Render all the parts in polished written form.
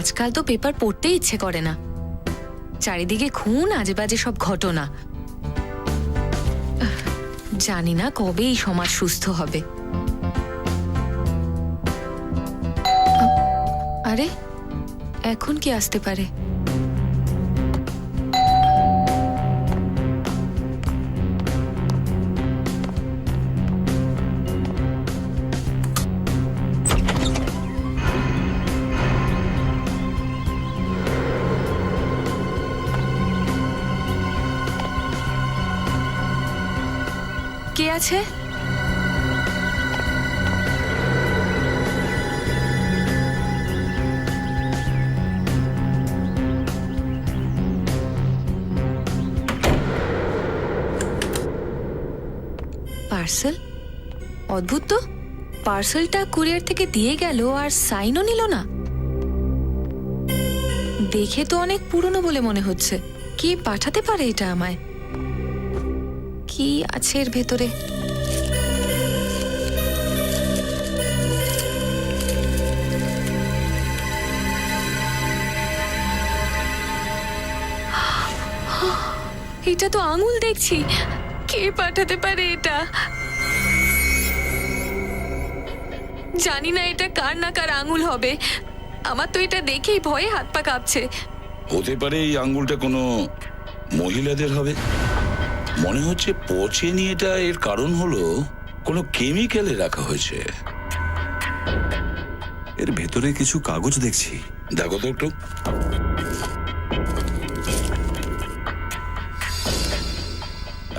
আজকাল তো পেপার পড়তে ইচ্ছে করে না, চারিদিকে খুন, আজে বাজে সব ঘটনা। জানি না কবে এই সমাজ সুস্থ হবে। আরে এখন কি আসতে পারে? কে আছে? পার্সেল? অদ্ভুত তো, পার্সেলটা কুরিয়ার থেকে দিয়ে গেল আর সাইনও নিল না। দেখে তো অনেক পুরনো বলে মনে হচ্ছে। কে পাঠাতে পারে এটা আমায়? কি আছে এর ভেতরে? এটা তো আঙুল দেখছি। কে পাঠাতে পারে এটা? জানি না এটা কার না কার আঙুল হবে। আমার তো এটা দেখেই ভয়ে হাত পা কাঁপছে। হতে পারে এই আঙ্গুলটা কোনো মহিলাদের হবে। মনে হচ্ছে পচেনি এটা। এর কারণ হলো কোনো কেমিক্যালে রাখা হয়েছে। এর ভেতরে কিছু কাগজ দেখছি। দেখো তো একটু।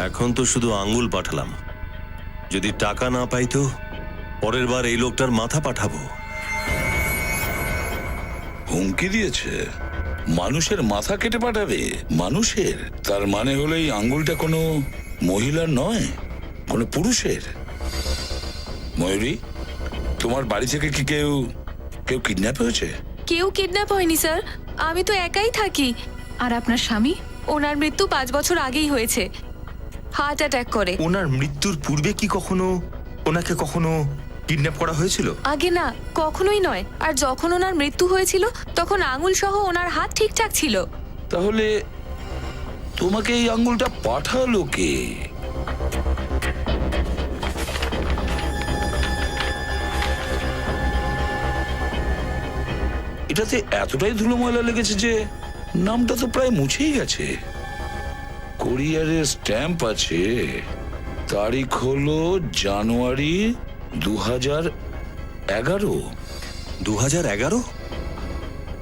এখন তো শুধু আঙ্গুল পাঠালাম, যদি টাকা না পাই তো পরের বার এই লোকটার মাথা পাঠাবো। হুমকি দিয়েছে মানুষের মাথা কেটে পাঠাবে। মানুষের? তার মানে হলো এই আঙ্গুলটা কোনো মহিলার নয়, কোনো পুরুষের। ময়ূরী, তোমার বাড়ি থেকে কি কেউ কেউ কিডন্যাপ হয়েছে? কেউ কিডন্যাপ হয়নি স্যার, আমি তো একাই থাকি। আর আপনার স্বামী? ওনার মৃত্যু 5 বছর আগেই হয়েছে, হার্ট অ্যাটাক করে। ওনার মৃত্যুর পূর্বে কি ওনাকে কখনো কিডন্যাপ করা হয়েছিল? আগে না, কখনোই নয়। আর যখন ওনার মৃত্যু হয়েছিল তখন আঙুল সহ ওনার হাত ঠিকঠাক ছিল। তাহলে তোমাকে এই আঙ্গুলটা পাঠালো কে? এটাতে এতটাই ধুলো ময়লা লেগেছে যে নামটা তো প্রায় মুছেই গেছে। কোরিয়ারের স্ট্যাম্প আছে, তারিখ হলো জানুয়ারি 2011। 2011?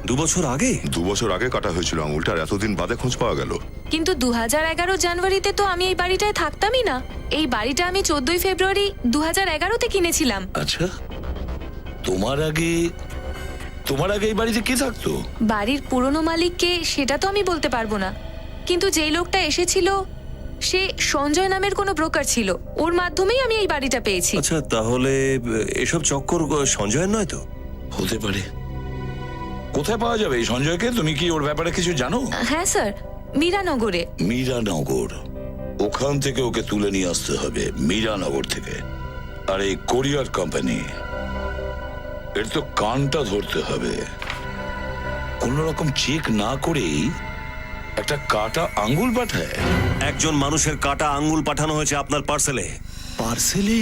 2 বছর আগে? 2 বছর আগে কাটা হয়েছিল আঙুলটা, আর এতদিন বাদে খোঁজ পাওয়া গেল। কিন্তু 2011 জানুয়ারিতে তো আমি এই বাড়িটায় থাকতামই না। এই বাড়িটা আমি 14 ফেব্রুয়ারি 2011তে কিনেছিলাম। আচ্ছা, তোমার আগে এই বাড়িতে কে থাকতো? বাড়ির পুরনো মালিককে সেটা তো আমি বলতে পারবো না, কিন্তু যেই লোকটা এসেছিল সে সঞ্জয় নামের কোনো ব্রোকার ছিল। ওর মাধ্যমেই আমি এই বাড়িটা পেয়েছি। আচ্ছা, তাহলে এসব চক্কর সঞ্জয়ের নয় তো? হতে পারে। কোথায় পাওয়া যাবে এই সঞ্জয়কে? তুমি কি ওর ব্যাপারে কিছু জানো? হ্যাঁ স্যার, মীরানগরে। মীরানগর? ওখান থেকে ওকে তুলে নিয়ে আসতে হবে, মীরানগর থেকে। আর এই কোরিয়ার কোম্পানি, এর তো কানটা ধরতে হবে। কোন রকম চেক না করেই একটা কাটা আঙ্গুল পাঠায়? একজন মানুষের কাটা আঙ্গুল পাঠানো হয়েছে আপনার পার্সেলে। পার্সেলে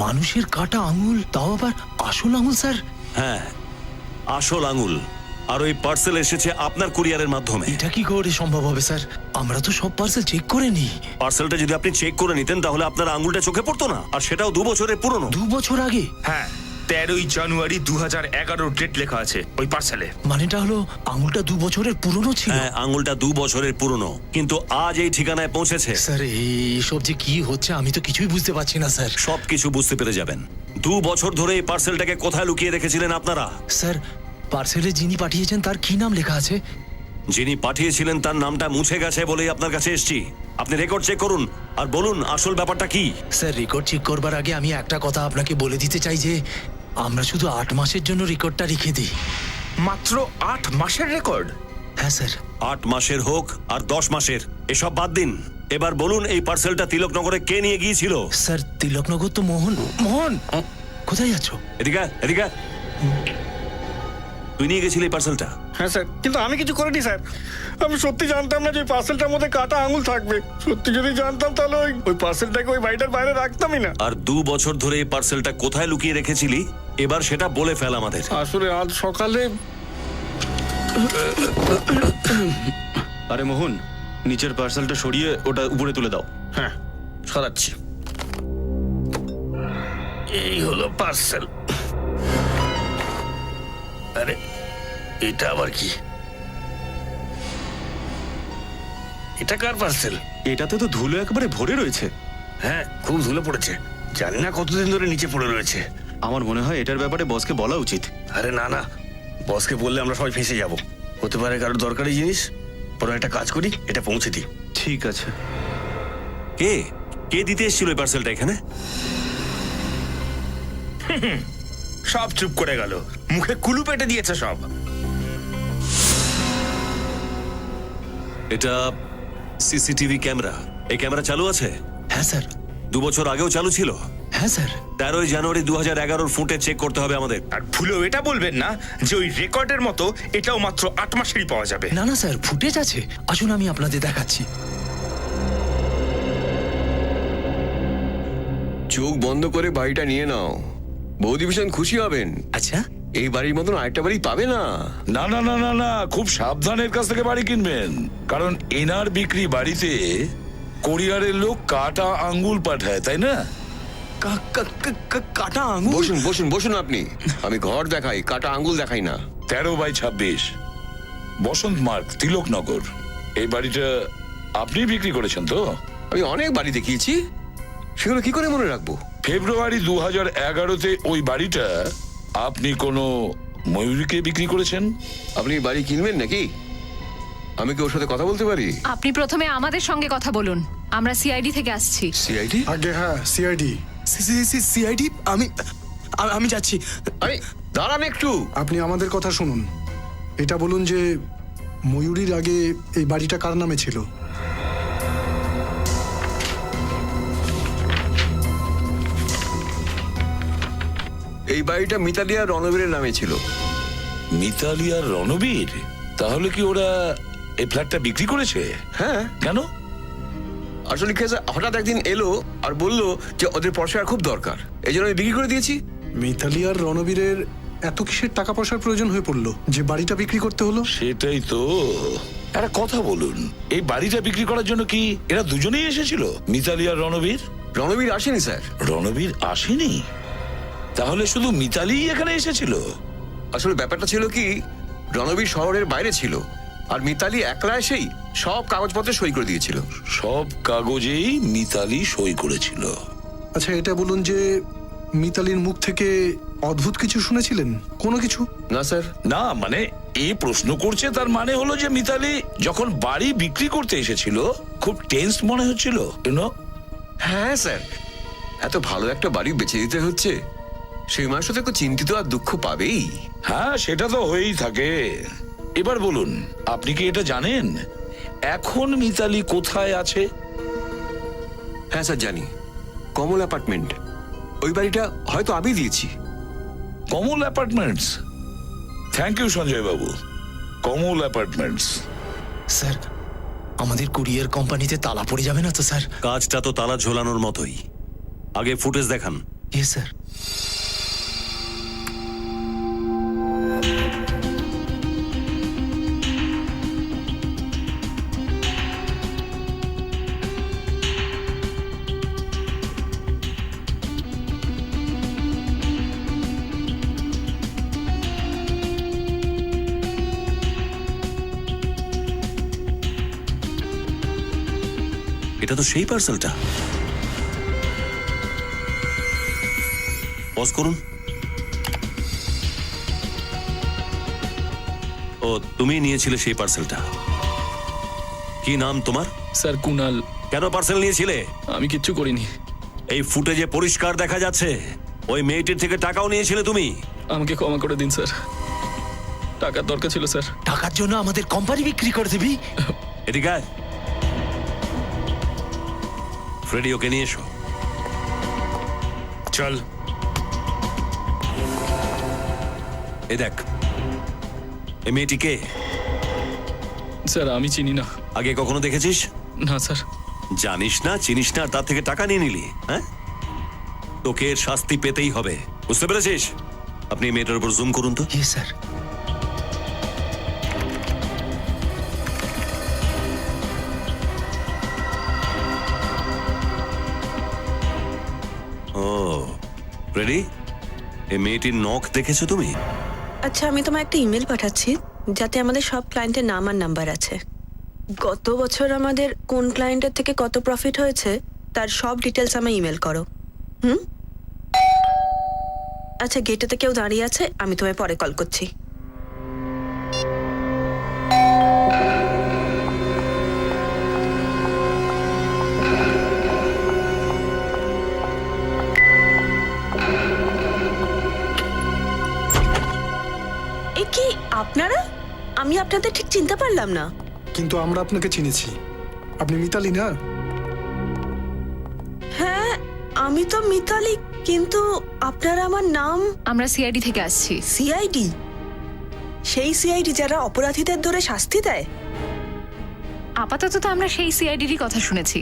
মানুষের কাটা আঙুল? তাও আবার আসল আঙুল স্যার? হ্যাঁ, আসল আঙ্গুল। আর ওই পার্সেল এসেছে আপনার কুরিয়ারের মাধ্যমে। এটা কি করে সম্ভব হবে স্যার? আমরা তো সব পার্সেল চেক করে নিই। পার্সেলটা যদি আপনি চেক করে নিতেন তাহলে আপনার আঙ্গুলটা চোখে পড়তো না, আর সেটাও 2 বছরের পুরনো। 2 বছর আগে? হ্যাঁ, 13ই জানুয়ারি 2011 ডেট লেখা আছে ওই পার্সেলে। মানেটা হলো আঙুলটা 2 বছরের পুরনো ছিল? হ্যাঁ, আঙ্গুলটা 2 বছরের পুরনো, কিন্তু আজ এই ঠিকানায় পৌঁছেছে। স্যার এইসব যে কি হচ্ছে আমি তো কিছুই বুঝতে পারছি না স্যার। সবকিছু বুঝতে পেরে যাবেন। 2 বছর ধরে এই পার্সেলটাকে কোথায় লুকিয়ে রেখেছিলেন আপনারা? স্যার, পার্সেলে যিনি পাঠিয়েছেন তার কি নাম লেখা আছে? যিনি পাঠিয়েছিলেন তার নামটা মুছে গেছে বলেই আপনার কাছে এসেছি। আপনি রেকর্ড চেক করুন আর বলুন আসল ব্যাপারটা কি। স্যার, রেকর্ড চেক করবার আগে আমি একটা কথা আপনাকে বলে দিতে চাই যে আমরা শুধু 8 মাসের জন্য রেকর্ডটা রেখে দিই। মাত্র 8 মাসের রেকর্ড? হ্যাঁ স্যার। 8 মাসের হোক আর 10 মাসের, এসব বাদ দিন। এবার বলুন এই পার্সেলটা তিলকনগরে কে নিয়ে গিয়েছিল? স্যার, তিলকনগর তো মোহন। মোহন, কোথায় যাচ্ছ? এদিকে এদিকে। তুই নিয়ে গেছিলি এই পার্সেলটা? হ্যাঁ স্যার, কিন্তু আমি কিছু করিনি স্যার। আমি সত্যি জানতাম না যে ওই পার্সেলটার মধ্যে কাটা আঙুল থাকবে। সত্যি যদি জানতাম তাহলে ওই পার্সেলটাকে ওই বাড়িটার বাইরে রাখতামই না। আর 2 বছর ধরে এই পার্সেলটা কোথায় লুকিয়ে রেখেছিলি এবার সেটা বলে ফেল আমাদের। আসলে আজ সকালে আরে মোহন, নিচের পার্সেলটা সরিয়ে ওটা উপরে তুলে দাও। হ্যাঁ সরাচ্ছি। এই হলো পার্সেল। আরে এটা আবার কি? এটা কার পার্সেল? এটাতে তো ধুলো একেবারে ভরে রয়েছে। হ্যাঁ খুব ধুলো পড়েছে। জানি না কতদিন ধরে নিচে পড়ে রয়েছে। আমার মনে হয় এটার ব্যাপারে বসকে বলা উচিত। আরে না না, বসকে বললে আমরা সবাই ফেঁসে যাব। হতে পারে কারোর দরকারি জিনিস। পরে একটা কাজ করি, এটা পৌঁছে দিই। ঠিক আছে। কে কে দিতে এসেছিল এই পার্সেলটা এখানে? সব চুপ করে গেল, মুখে কুলু পেটে দিয়েছে সব। এটা সিসিটিভি ক্যামেরা। এই ক্যামেরা চালু আছে? হ্যাঁ স্যার। 2 বছর আগেও চালু ছিল? হ্যাঁ স্যার। 13 জানুয়ারি 2011 ফুটে চেক করতে হবে আমাদের। আর ভুলেও এটা বলবেন না যে ওই রেকর্ডের মতো এটাও মাত্র 8 মাসেরই পাওয়া যাবে। না না স্যার, ফুটেজ আছে। আসুন আমি আপনাদের দেখাচ্ছি। চোখ বন্ধ করে বাড়িটা নিয়ে নাও, বৌদি ভীষণ খুশি হবেন। আচ্ছা, এই বাড়ির মতন আরেকটা বাড়ি পাবে না। না না না না না, খুব সাবধানের কাছ থেকে বাড়ি কিনবেন, কারণ এনার বিক্রি বাড়িতে কোরিয়ারের লোক কাটা আঙ্গুল পাঠায়, তাই না? কাটা আঙুল? বসুন বসুন বসুন আপনি। আমি ঘর দেখাই, কাটা আঙ্গুল দেখাই না। 13/26 বসন্ত মার্গ, তিলকনগর। এই বাড়িটা আপনি বিক্রি করেছেন তো? আমি অনেক বাড়ি দেখিয়েছি, সেগুলো কি করে মনে রাখবো? ফেব্রুয়ারি 2011-তে ওই বাড়িটা আপনি কোনো ময়ূরীকে বিক্রি করেছেন। আপনি বাড়ি কিনবেন নাকি? আমি কি ওর সাথে কথা বলতে পারি? আপনি প্রথমে আমাদের সঙ্গে কথা বলুন, আমরা সিআইডি থেকে আসছি। সিআইডি? আগে হ্যাঁ সিআইডি। সিআইডি? আমি যাচ্ছি। আরে দাঁড়ান একটু। আপনি আমাদের কথা শুনুন। এটা বলুন যে ময়ূরীর আগে এই বাড়িটা কার নামে ছিল? এই বাড়িটা মিতালি আর রণবীরের নামে ছিল। মিতালি আর রণবীর? তাহলে কি ওরা এই ফ্ল্যাটটা বিক্রি করেছে? হ্যাঁ। কেন? আসলে কি হয়েছে, হঠাৎ একদিন এলো আর বললো যে ওদের পয়সার খুব দরকার, এই জন্য আমি বিক্রি করে দিয়েছি। মিতালি আর রণবীরের এত কিসের টাকা পয়সার প্রয়োজন হয়ে পড়লো যে বাড়িটা বিক্রি করতে হলো? সেটাই তো। একটা কথা বলুন, এই বাড়িটা বিক্রি করার জন্য কি এরা দুজনেই এসেছিল, মিতালি আর রণবীর? রণবীর আসেনি স্যার। রণবীর আসেনি? তাহলে শুধু মিতালিই এখানে এসেছিল? আসলে ব্যাপারটা ছিল কি, রণবীর শহরের বাইরে ছিল আর মিতালি একলা এসেই সব কাগজপত্রে সই করে দিয়েছিল। সব কাগজেই মিতালি সই করেছিল। আচ্ছা এটা বলুন যে মিতালির মুখ থেকে অদ্ভুত কিছু শুনেছিলেন? কোনো কিছু? না স্যার। না মানে এই প্রশ্ন করছে, তার মানে হলো যে মিতালি যখন বাড়ি বিক্রি করতে এসেছিল খুব টেন্স মনে হচ্ছিল, হ্যাঁ স্যার, এত ভালো একটা বাড়ি বেচে দিতে হচ্ছে, সেই মানুষ তো একটু চিন্তিত আর দুঃখ পাবেই। হ্যাঁ সেটা তো হয়েই থাকে। এবার বলুন, আপনি কি এটা জানেন এখন মিতালি কোথায় আছে? হ্যাঁ স্যার জানি, কমল অ্যাপার্টমেন্ট। ওই বাড়িটা হয়তো আমি দিয়েছি। কমল apartments? Thank you Sanjay Babu. Kamal apartments. Sir, আমাদের কুরিয়ার কোম্পানিতে তালা পড়ে যাবে না তো স্যার? কাজটা তো তালা ঝোলানোর মতোই। আগে ফুটেজ দেখান। ইয়ে স্যার। এটা তো সেই পার্সেলটা। পজ করুন। ও তুমি নিয়েছিলে সেই পার্সেলটা। কি নাম তোমার? স্যার কুনাল। কেন পার্সেল নিয়েছিলে? আমি কিচ্ছু করিনি। এই ফুটেজে পরিষ্কার দেখা যাচ্ছে ওই মেয়েটির থেকে টাকাও নিয়েছিলে তুমি। আমাকে ক্ষমা করে দিন স্যার, টাকার দরকার ছিল স্যার। টাকার জন্য আমাদের কোম্পানি বিক্রি করে দিবি? এদিকে আয়। ফ্রেডি, ওকে নিয়ে এসো। চল। এই দেখ, এই মেয়েটি কে? স্যার আমি চিনি না। আগে কখনো দেখেছিস? না স্যার। জানিস না, চিনিস না, আর তার থেকে টাকা নিয়ে নিলি? হ্যাঁ, তোকে এর শাস্তি পেতেই হবে, বুঝতে পেরেছিস? আপনি এই মেয়েটার উপর জুম করুন তো। ইয়ে স্যার। ও, রেডি? এই মেয়েটির নখ দেখেছো তুমি? আচ্ছা, আমি তোমায় একটা ইমেল পাঠাচ্ছি যাতে আমাদের সব ক্লায়েন্টের নাম আর নাম্বার আছে। গত বছর আমাদের কোন ক্লায়েন্টের থেকে কত প্রফিট হয়েছে তার সব ডিটেলস আমায় ইমেল করো। হুম? আচ্ছা, গেটেতে কেউ দাঁড়িয়ে আছে, আমি তোমায় পরে কল করছি। এ কি আপনারা? আমি আপনাদের ঠিক চিনতে পারলাম না। কিন্তু আমরা আপনাকে চিনেছি। আপনি মিতালি না? হ্যাঁ, আমি তো মিতালি, কিন্তু আপনারা আমার নাম। আমরা সিআইডি থেকে আসছি। সিআইডি? সেই সিআইডি যারা অপরাধীদের ধরে শাস্তি দেয়? আপাতত তো আমরা সেই সিআইডিরই কথা শুনেছি।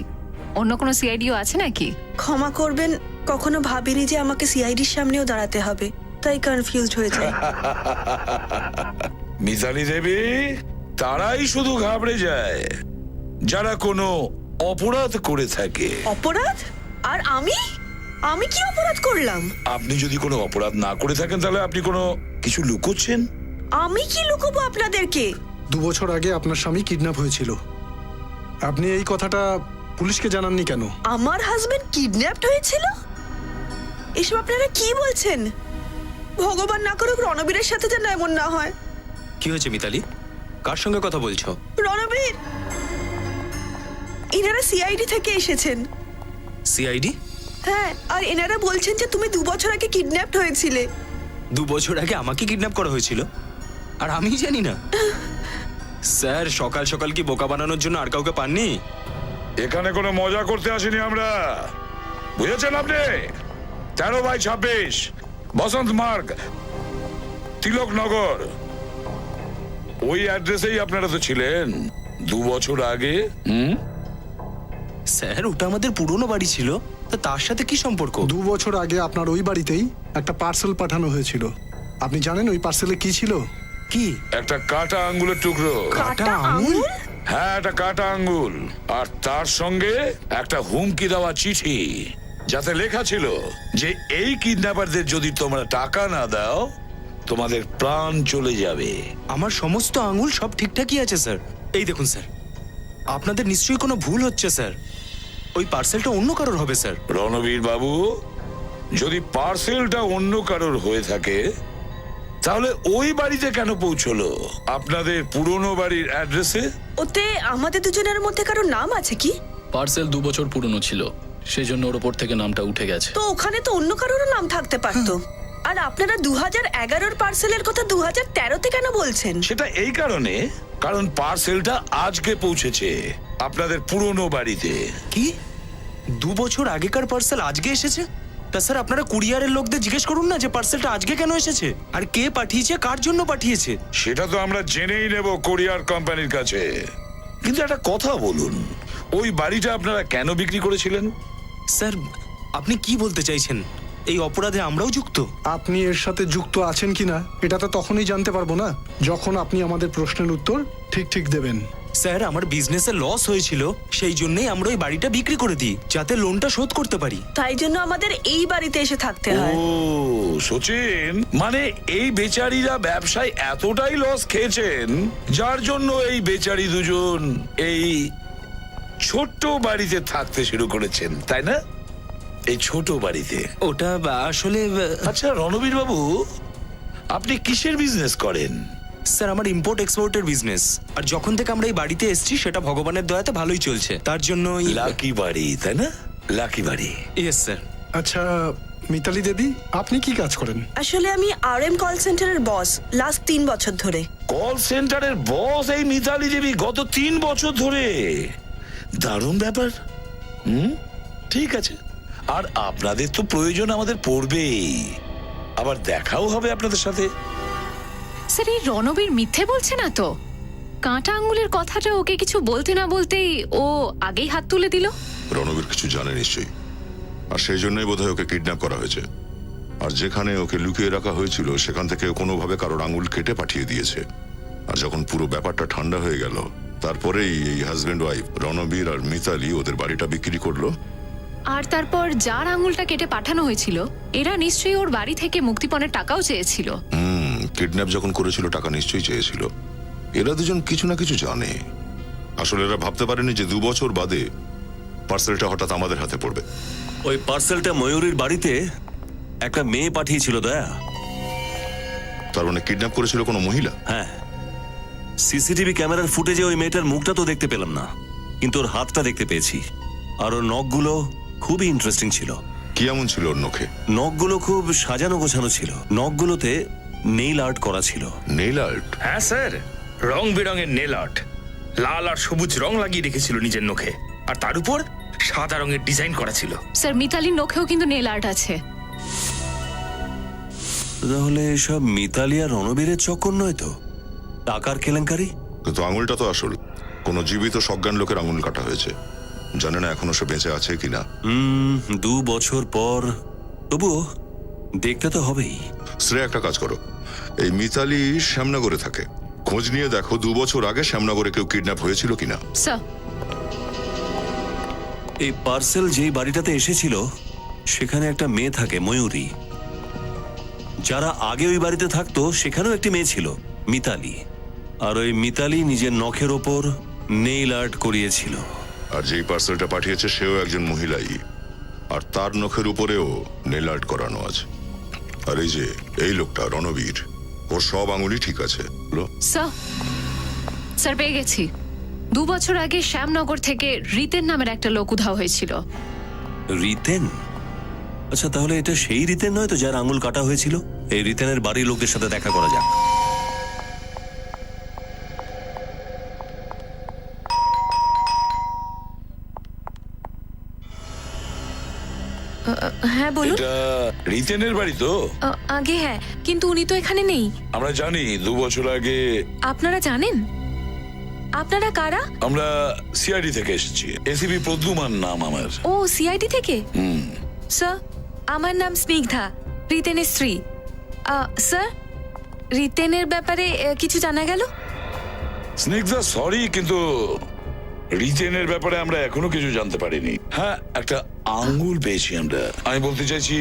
অন্য কোনো সিআইডিও আছে নাকি? ক্ষমা করবেন, কখনো ভাবিনি যে আমাকে সিআইডির সামনেও দাঁড়াতে হবে, তাই কনফিউজড হয়ে যায়। মিতালি দেবী, তারাই শুধু ঘাবড়ে যায় যারা কোনো অপরাধ করে থাকে। অপরাধ? আর আমি? আমি কি অপরাধ করলাম? আপনি যদি কোনো অপরাধ না করে থাকেন তাহলে আপনি কোনো কিছু লুকোচ্ছেন। আমি কি লুকোবো আপনাদেরকে? 2 বছর আগে আপনার স্বামী কিডন্যাপ হয়েছিল। আপনি এই কথাটা পুলিশকে জানাননি কেন? আমার হাজবেন্ড কিডন্যাপড হয়েছিল? এসব আপনারা কি বলছেন? ভগবান না করুক রণবীরের সাথে যেন এমন না হয়। কি হয়েছে মিতালি? কার সঙ্গে কথা বলছো? রণবীর, এনারা সিআইডি থেকে এসেছেন। সিআইডি? হ্যাঁ, আর এনারা বলছেন যে তুমি 2 বছর আগে কিডন্যাপড হয়েছিলে। 2 বছর আগে আমাকে কিডন্যাপ করা হয়েছিল আর আমি জানি না? স্যার, সকাল সকাল কি বোকা বানানোর জন্য আর কাউকে পাননি? এখানে কোনো মজা করতে আসিনি আমরা, বুঝেছেন আপনি? 13/26 বসন্ত মার্গ, তিলকনগর, ওই অ্যাড্রেসেই আপনারা তো ছিলেন 2 বছর আগে। স্যার, ওটা আমাদের পুরনো বাড়ি ছিল, তা তার সাথে কি সম্পর্ক? 2 বছর আগে আপনার ওই বাড়িতেই একটা পার্সেল পাঠানো হয়েছিল। আপনি জানেন ওই পার্সেলে কি ছিল? কি? একটা কাটা আঙ্গুলের টুকরো। কাটা আঙুল? হ্যাঁ, একটা কাটা আঙ্গুল, আর তার সঙ্গে একটা হুমকি দেওয়া চিঠি, যাতে লেখা ছিল যে এই কিডন্যাপারদের যদি তোমরা টাকা না দাও তোমাদের প্রাণ চলে যাবে। আমার সমস্ত আঙুল সব ঠিকঠাকই আছে স্যার। এই দেখুন স্যার, আপনাদের নিশ্চয়ই কোনো ভুল হচ্ছে স্যার। ওই পার্সেলটা অন্য কারোর হবে স্যার। রণবীর বাবু, যদি পার্সেলটা অন্য কারোর হয়ে থাকে তাহলে ওই বাড়িতে কেন পৌঁছলো? আপনাদের পুরনো বাড়ির অ্যাড্রেসে? ওতে আমাদের দুজনের মধ্যে কারো নাম আছে কি? পার্সেল 2 বছর পুরনো ছিল, সেই জন্য ওর ওপর থেকে নামটা উঠে গেছে। তো ওখানে তো অন্য কারোরও নাম থাকতে পারতো। আর আপনারা 2011-র পার্সেলের কথা 2013-তে কেন বলছেন? সেটা এই কারণে, কারণ পার্সেলটা আজকে পৌঁছেছে আপনাদের পুরনো বাড়িতে। কি? 2 বছর আগেকার পার্সেল আজকে এসেছে? তা স্যার, আপনারা কুরিয়ারের লোকদের জিজ্ঞেস করুন না যে পার্সেলটা আজকে কেন এসেছে, আর কে পাঠিয়েছে, কার জন্য পাঠিয়েছে। সেটা তো আমরা জেনেই নেব কোরিয়ার কোম্পানির কাছে। কিন্তু একটা কথা বলুন, ওই বাড়িটা আপনারা কেন বিক্রি করেছিলেন? স্যার, আপনি কি বলতে চাইছেন? এই অপরাধে আমরাও যুক্ত? আপনি এর সাথে যুক্ত আছেন কিনা এটা তো তখনই জানতে পারবো না, যখন আপনি আমাদের প্রশ্নের উত্তর ঠিক ঠিক দেবেন। স্যার, আমার বিজনেসে লস হয়েছিল, সেই জন্যই আমরা ওই বাড়িটা বিক্রি করে দিই, যাতে লোনটা শোধ করতে পারি। তাই জন্য আমাদের এই বাড়িতে এসে থাকতে হয়। ও সচিন, মানে এই বেচারিরা ব্যবসায় এতটাই লস খেয়েছেন যার জন্য এই বেচারি দুজন এই ছোট্ট বাড়িতে থাকতে শুরু করেছেন, তাই না? এই ছোট বাড়িতে। ওটা আসলে আচ্ছা রণবীর বাবু, আপনি কিসের বিজনেস করেন? স্যার, আমার ইম্পোর্ট এক্সপোর্টের বিজনেস, আর যখন থেকে আমরা এই বাড়িতে এসেছি সেটা ভগবানের দয়াতে ভালোই চলছে, তার জন্য। লাকি বাড়ি, তাই না? লাকি বাড়ি। Yes sir. আচ্ছা মিতালি দেবী, আপনি কি কাজ করেন? আসলে আমি RM কল সেন্টারের বস, লাস্ট 3 বছর ধরে। কল সেন্টারের বস এই মিতালি দেবী গত 3 বছর ধরে? দারুণ ব্যাপার। ঠিক আছে, আর আপনাদের তো প্রয়োজন আমাদের পড়বেই, আবার দেখাও হবে আপনাদের সাথে। স্যার এই রণবীর মিথ্যে বলছে না তো? কাঁটা আঙ্গুলের কথাটা ওকে কিছু বলতে না বলতেই ও আগেই হাত তুলে দিল। রণবীর কিছু জানে নিশ্চয়ই, আর সেই জন্যই বোধহয় ওকে কিডন্যাপ করা হয়েছে। আর যেখানে ওকে লুকিয়ে রাখা হয়েছিল সেখান থেকে ও কোনোভাবে কারোর আঙুল কেটে পাঠিয়ে দিয়েছে। আর যখন পুরো ব্যাপারটা ঠান্ডা হয়ে গেল, তারপরেই এই হাজব্যান্ড ওয়াইফ রণবীর আর মিতালি ওদের বাড়িটা বিক্রি করলো। আর তারপর যার আঙ্গুলটা কেটে পাঠানো হয়েছিল এরা নিশ্চয়ই ওর বাড়ি থেকে মুক্তিপণের টাকাও চেয়েছিল। কিডন্যাপ যখন করেছিল টাকা নিশ্চয়ই চেয়েছিল। এরা দুজন কিছু না কিছু জানে। আসলে এরা ভাবতে পারেনি যে 2 বছর বাদে পার্সেলটা হঠাৎ আমাদের হাতে পড়বে। ওই পার্সেলটা ময়ূরীর বাড়িতে একটা মেয়ে পাঠিয়েছিল দয়া। তার মানে কিডন্যাপ করেছিল কোনো মহিলা? হ্যাঁ, সিসিটিভি ক্যামেরার ফুটেজে ওই মেয়েটার মুখটা তো দেখতে পেলাম না, কিন্তু ওর হাতটা দেখতে পেয়েছি। আর ওর নখগুলো খুবই ইন্টারেস্টিং ছিল। কি এমন ছিল ওর নখে? নখগুলো খুব সাজানো গোছানো ছিল। নখগুলোতে নেইল আর্ট করা ছিল। Nail art? হ্যাঁ স্যার, রং বেরঙের নেল আর্ট, লাল আর সবুজ রং লাগিয়ে রেখেছিল নিজের নখে, আর তার উপর সাদা রঙের ডিজাইন করা ছিল। স্যার মিতালির নখেও কিন্তু নেল আর্ট আছে। তাহলে এসব মিতালি আর রণবীরের চক্কর নয় তো? টাকার কেলেঙ্কারি? কিন্তু আঙুলটা তো আসল। কোনো জীবিত সজ্ঞান লোকের আঙুল কাটা হয়েছে। জানে না এখনো সে বেঁচে আছে কিনা। 2 বছর পর তবুও দেখতে তো হবেই। শ্রেয়া, একটা কাজ করো, এই মিতালি শ্যামনগরে থাকে, খোঁজ নিয়ে দেখো 2 বছর আগে শ্যামনগরে কেউ কিডন্যাপ হয়েছিল কিনা। স্যার এই পার্সেল যেই বাড়িটাতে এসেছিল সেখানে একটা মেয়ে থাকে, ময়ূরী। যারা আগে ওই বাড়িতে থাকতো সেখানেও একটি মেয়ে ছিল, মিতালি। আর ওই মিতালি নিজের নখের ওপর নেইল আর্ট করিয়েছিল। আর যেই পার্সেলটা পাঠিয়েছে সেও একজন মহিলাই, আর তার নখের উপরেও নেইল আর্ট করানো আছে। আর এই যে এই লোকটা রণবীর, ওর সব আঙুলই ঠিক আছে। স্যার পেয়ে গেছি। 2 বছর আগে শ্যামনগর থেকে রিতেন নামের একটা লোক উধাও হয়েছিল। রিতেন? আচ্ছা, তাহলে এটা সেই রিতেন নয় তো যার আঙুল কাটা হয়েছিল? এই রিতেনের বাড়ির লোকদের সাথে দেখা করা যাক। হ্যাঁ বলুন। এটা রিতেনের বাড়ি তো? আগে হ্যাঁ, কিন্তু উনি তো এখানে নেই। আমরা জানি 2 বছর আগে। আপনারা জানেন? আপনারা কারা? আমরা সিআইডি থেকে এসেছি। এসিপি প্রদ্যুমান নাম আমার। ও সিআইডি থেকে? স্যার আমার নাম স্নিগ্ধা, রিতেনের স্ত্রী। স্যার রিতেনের ব্যাপারে কিছু জানা গেল? স্নিগ্ধা, সরি, কিন্তু রিতেনের ব্যাপারে আমরা এখনো কিছু জানতে পারিনি। হ্যাঁ, একটা আঙ্গুল পেয়েছি আমরা। আমি বলতে চাইছি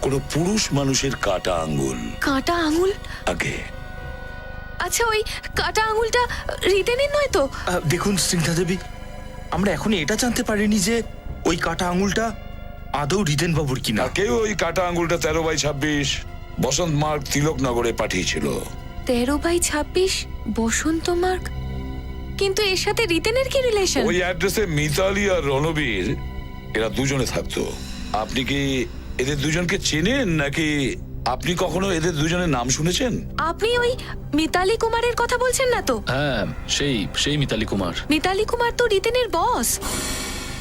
কোনো পুরুষ মানুষের কাটা আঙ্গুল। কাটা আঙ্গুল? আগে আচ্ছা, ওই কাটা আঙ্গুলটা রিতেনের নয় তো? দেখুন স্নিগ্ধা দেবী, আমরা এখন এটা জানতে পারিনি যে ওই কাটা আঙুলটা আদৌ রিতেন বাবুর কিনা। কেউ ওই কাটা আঙ্গুলটা 13/26 বসন্ত মার্গ তিলকনগরে পাঠিয়েছিল। 13/26 বসন্ত মার্গ? কিন্তু এর সাথে রিতেনের কি রিলেশন? ওই অ্যাড্রেসে মিতালি আর রণবীর এরা দুজনে থাকতো। আপনি কি এদের দুজনকে চেনেন, নাকি আপনি কখনো এদের দুজনের নাম শুনেছেন? আপনি ওই মিতালি কুমারের কথা বলছেন না তো? হ্যাঁ, সেই মিতালি কুমার। মিতালি কুমার তো রিতেনের বস।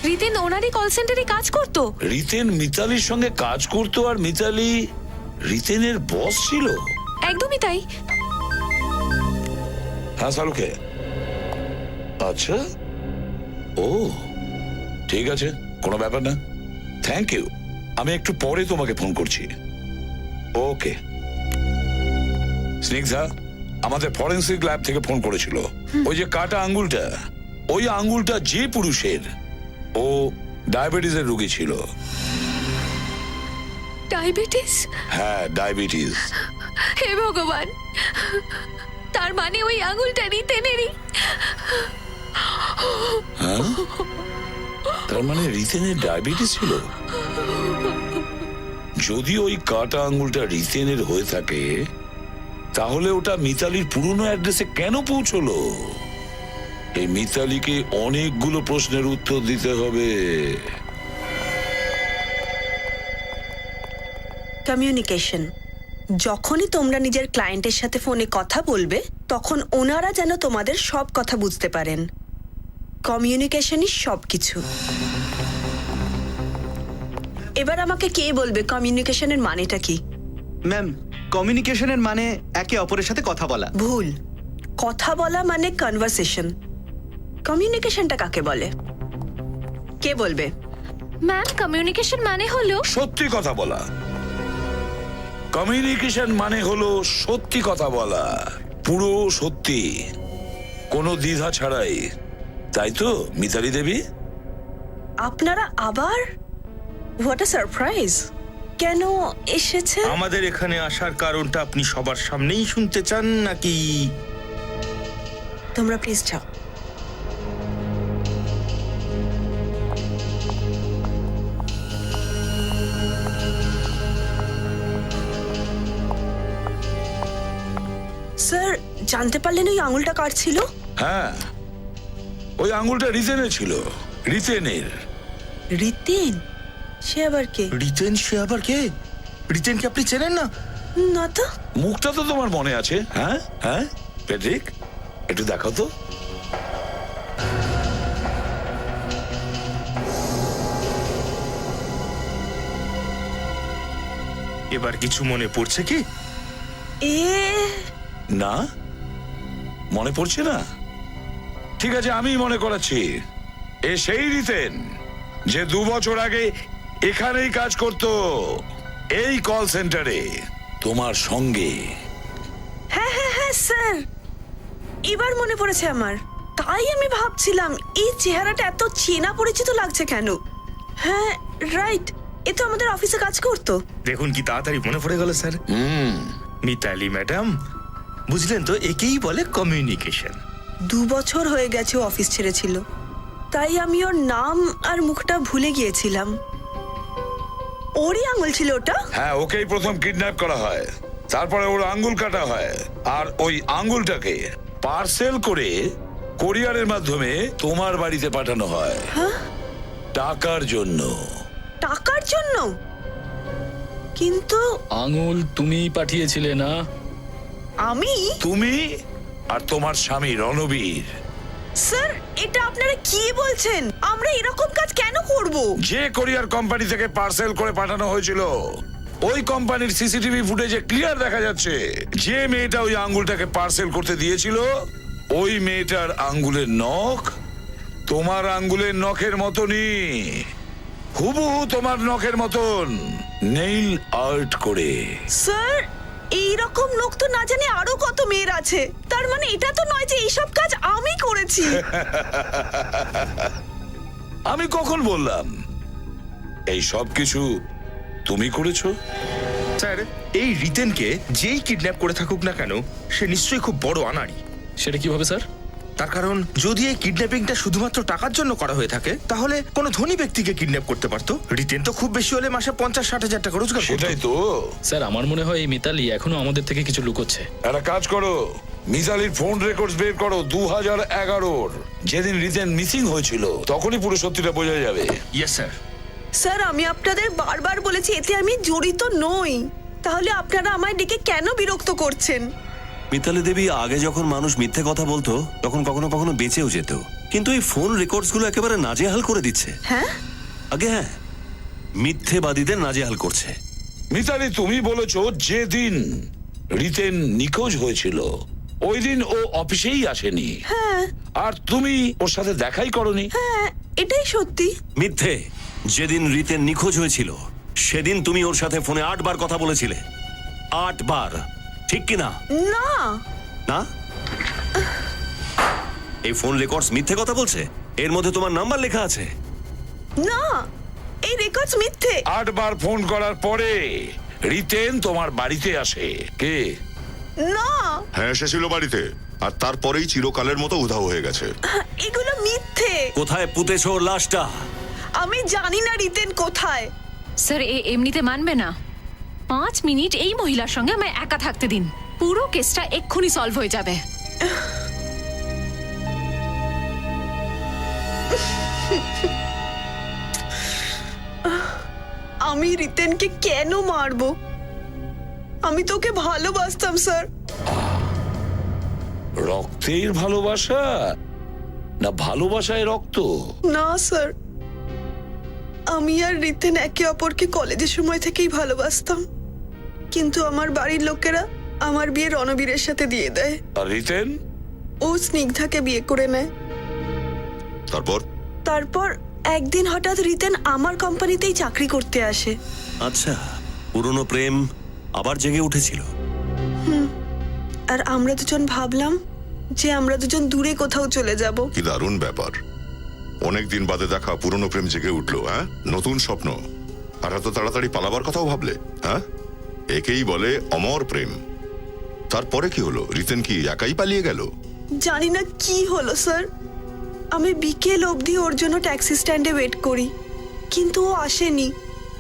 রিতেন ওনারই কল সেন্টারে কাজ করতো। রিতেন মিতালির সঙ্গে কাজ করতো, আর মিতালি রিতেনের বস ছিল? একদমই তাই। হ্যাঁ শাহরুখে। আচ্ছা, ও ঠিক আছে, কোনো ব্যাপার না। Thank you. আমি একটু পরে তোমাকে ফোন করছি। ওকে। স্নিগ্ধা আমাদের ফরেন্সিক ল্যাব থেকে ফোন করেছিল। ওই যে কাটা আঙ্গুলটা, ওই আঙ্গুলটা যে পুরুষের, ও ডায়াবেটিসের রোগী ছিল। ডায়াবেটিস? হ্যাঁ, ডায়াবেটিস। হে ভগবান, তার মানে ওই আঙ্গুলটা রিতেনেরই। হ্যাঁ, তার মানে রিতেনের ডায়াবেটিস ছিল। যদি ওই কাটা আঙ্গুলটা রিতেনের হয়ে থাকে, তাহলে ওটা মিতালির পুরনো অ্যাড্রেসে কেন পৌঁছলো? এই মিতালিকে অনেকগুলো প্রশ্নের উত্তর দিতে হবে। কমিউনিকেশন। যখনই তোমরা নিজের ক্লায়েন্টের সাথে ফোনে কথা বলবে, তখন ওনারা যেন তোমাদের সব কথা বুঝতে পারেন। কমিউনিকেশনই সবকিছু। এবার আমাকে কে বলবে কমিউনিকেশনের মানেটা কি? ম্যাম, কমিউনিকেশনের মানে একে অপরের সাথে কথা বলা। ভুল। কথা বলা মানে কনভারসেশন। কমিউনিকেশনটা কাকে বলে? কে বলবে? ম্যাম কমিউনিকেশন মানে হলো সত্যি কথা বলা। কমিউনিকেশন মানে হলো সত্যি কথা বলা, পুরো সত্যি, কোনো দ্বিধা ছাড়াই। তাই তো মিতালি দেবী? আপনারা আবার? What a surprise! কেন এসেছে? আমাদের এখানে আসার কারণটা আপনি সবার সামনেই শুনতে চান নাকি? তোমরা প্লিজ যাও। স্যার, জানতে পারলেন ওই আঙুলটা কার ছিল? হ্যাঁ, ওই আঙুলটা রিতেনের ছিল। রিতেনের। রিতেন? সে আবার কে? রিতেন? সে আবার কে? রিতেনকে আপনি চেনেন না? না তো। মুখটা তো তোমার মনে আছে। হ্যাঁ হ্যাঁ পেট্রিক, একটু দেখো তো। এবার কিছু মনে পড়ছে কি? এ না, মনে পড়ছে না? ঠিক আছে, আমি মনে করাচ্ছি। এ সেই রিতেন যে 2 বছর আগে এখানেই কাজ করত, এই কল সেন্টারে তোমার সঙ্গে। হ্যাঁ হ্যাঁ হ্যাঁ স্যার, এবার মনে পড়েছে আমার। তাই আমি ভাবছিলাম এই চেহারাটা এত চেনা পরিচিত লাগছে কেন। হ্যাঁ রাইট, এ তো আমাদের অফিসে কাজ করতো। দেখুন কি তাড়াতাড়ি মনে পড়ে গেল স্যার। মিতালি ম্যাডাম, বুঝলেন তো, একেই বলে কমিউনিকেশন। 2 বছর হয়ে গেছে ও অফিস ছেড়েছিল, তাই আমি ওর নাম আর মুখটা ভুলে গিয়েছিলাম। ওরই আঙুল ছিল ওটা? হ্যাঁ, ওকেই প্রথম কিডন্যাপ করা হয়, তারপরে ওর আঙ্গুল কাটা হয়, আর ওই আঙ্গুলটাকে পার্সেল করে কোরিয়ারের মাধ্যমে তোমার বাড়িতে পাঠানো হয় টাকার জন্য। টাকার জন্য? কিন্তু আঙুল তুমি পাঠিয়েছিলে না? আমি? তুমি আর তোমার স্বামী রণবীর। স্যার, এটা আপনারা কি বলছেন? আমরা এরকম কাজ কেন করব? যে কোরিয়ার কোম্পানি থেকে পার্সেল করে পাঠানো হয়েছিল, ওই কোম্পানির সিসিটিভি ফুটেজে ক্লিয়ার দেখা যাচ্ছে যে মেয়েটা ওই আঙ্গুলটাকে পার্সেল করতে দিয়েছিল, ওই মেয়েটার আঙ্গুলের নখ তোমার আঙ্গুলের নখের মতনই, হুবহু তোমার নখের মতন, নেইল আর্ট করে। স্যার, এইরকম লোক তো না জানি আরো কত মেয়ের আছে। তার মানে এটা তো নয় যে এইসব কাজ আমি করেছি। আমি কখন বললাম এই সব কিছু তুমি করেছো? স্যার, এই রিতেনকে যেই কিডন্যাপ করে থাকুক না কেন, সে নিশ্চয়ই খুব বড় আনাড়ি। সেটা কিভাবে স্যার? তার কারণ যদি এই কিডন্যাপিংটা শুধুমাত্র টাকার জন্য করা হয়ে থাকে, তাহলে কোনো ধনী ব্যক্তিকে কিডন্যাপ করতে পারতো। রিতেন তো খুব বেশি হলে মাসে 50-60 হাজার টাকা রোজগার করতো। সেটাই তো। স্যার আমার মনে হয় এই মিতালি এখনো আমাদের থেকে কিছু লুকোচ্ছে। একটা কাজ করো, মিতালির ফোন রেকর্ডস বের করো 2011-র, যেদিন রিতেন মিসিং হয়েছিল, তখনই পুরো সত্যিটা বোঝা যাবে। Yes sir. স্যার, আমি আপনাদের বারবার বলেছি এতে আমি জড়িত নই। তাহলে আপনারা আমায় ডেকে কেন বিরক্ত করছেন? মিতালি দেবী, আগে যখন মানুষ মিথ্যে কথা বলতো তখন কখনো কখনো বেঁচেও যেত, কিন্তু এই ফোন রেকর্ডস গুলো একেবারে নাজেহাল করে দিচ্ছে। হ্যাঁ আগে হ্যাঁ, মিথ্যেবাদীদের নাজেহাল করছে। মিতালি, তুমি বলেছো যেদিন রিতেন নিখোঁজ হয়েছিল ওই দিন ও অফিসেই আসেনি, হ্যাঁ আর তুমি ওর সাথে দেখাই করনি। হ্যাঁ, এটাই সত্যি। মিথ্যে। যেদিন রিতেন নিখোঁজ হয়েছিল সেদিন তুমি ওর সাথে ফোনে 8 বার কথা বলেছিলে। 8 বার, ঠিক কিনা? না না, এই ফোন রেকর্ডস মিথ্যে কথা বলছে। এর মধ্যে তোমার নাম্বার লেখা আছে। না, এই রেকর্ডস মিথ্যে। 8 বার ফোন করার পরে রিতেন তোমার বাড়িতে আসে। কে? না, হ্যাঁ, এসেছিল বাড়িতে, আর তারপরেই চিরকালের মতো উধাও হয়ে গেছে। এগুলো মিথ্যে। কোথায় পুঁতেছো ওর লাশটা? আমি জানি না রিতেন কোথায়। স্যার এমনিতে মানবে না। 5 মিনিট এই মহিলার সঙ্গে আমায় একা থাকতে দিন, পুরো কেসটা এক্ষুনি সলভ হয়ে যাবে। আমি রিতেনকে কেন মারবো? আমি তোকে ভালোবাসতাম স্যার। রক্তের ভালোবাসা না ভালোবাসায় রক্ত? না স্যার, আমি আর রিতেন একে অপরকে কলেজের সময় থেকেই ভালোবাসতাম। কিন্তু আমার বাড়ির লোকেরা আমার বিয়ে রণবীরের সাথে দিয়ে দেয়। আর রিতেন? ও স্নিগ্ধাকে বিয়ে করে নেয়। তারপর তারপর একদিন হঠাৎ রিতেন আমার কোম্পানিতেই চাকরি করতে আসে। আচ্ছা, পুরনো প্রেম আবার জেগে উঠেছিল। আর আমরা দুজন ভাবলাম যে আমরা দুজন দূরে কোথাও চলে যাব। কি দারুণ ব্যাপার, অনেকদিন বাদে দেখা পুরনো প্রেম জেগে উঠলো। হ্যাঁ, নতুন স্বপ্ন। আর এত তাড়াতাড়ি পালাবার কথাও ভাবলে? হ্যাঁ, একেই বলে অমর প্রেম। তারপরে কি হলো? রিতেন কি একাই পালিয়ে গেল? জানি না কি হলো স্যার। আমি বিকেল অবধি ওর জন্য ট্যাক্সি স্ট্যান্ডে ওয়েট করি, কিন্তু ও আসেনি।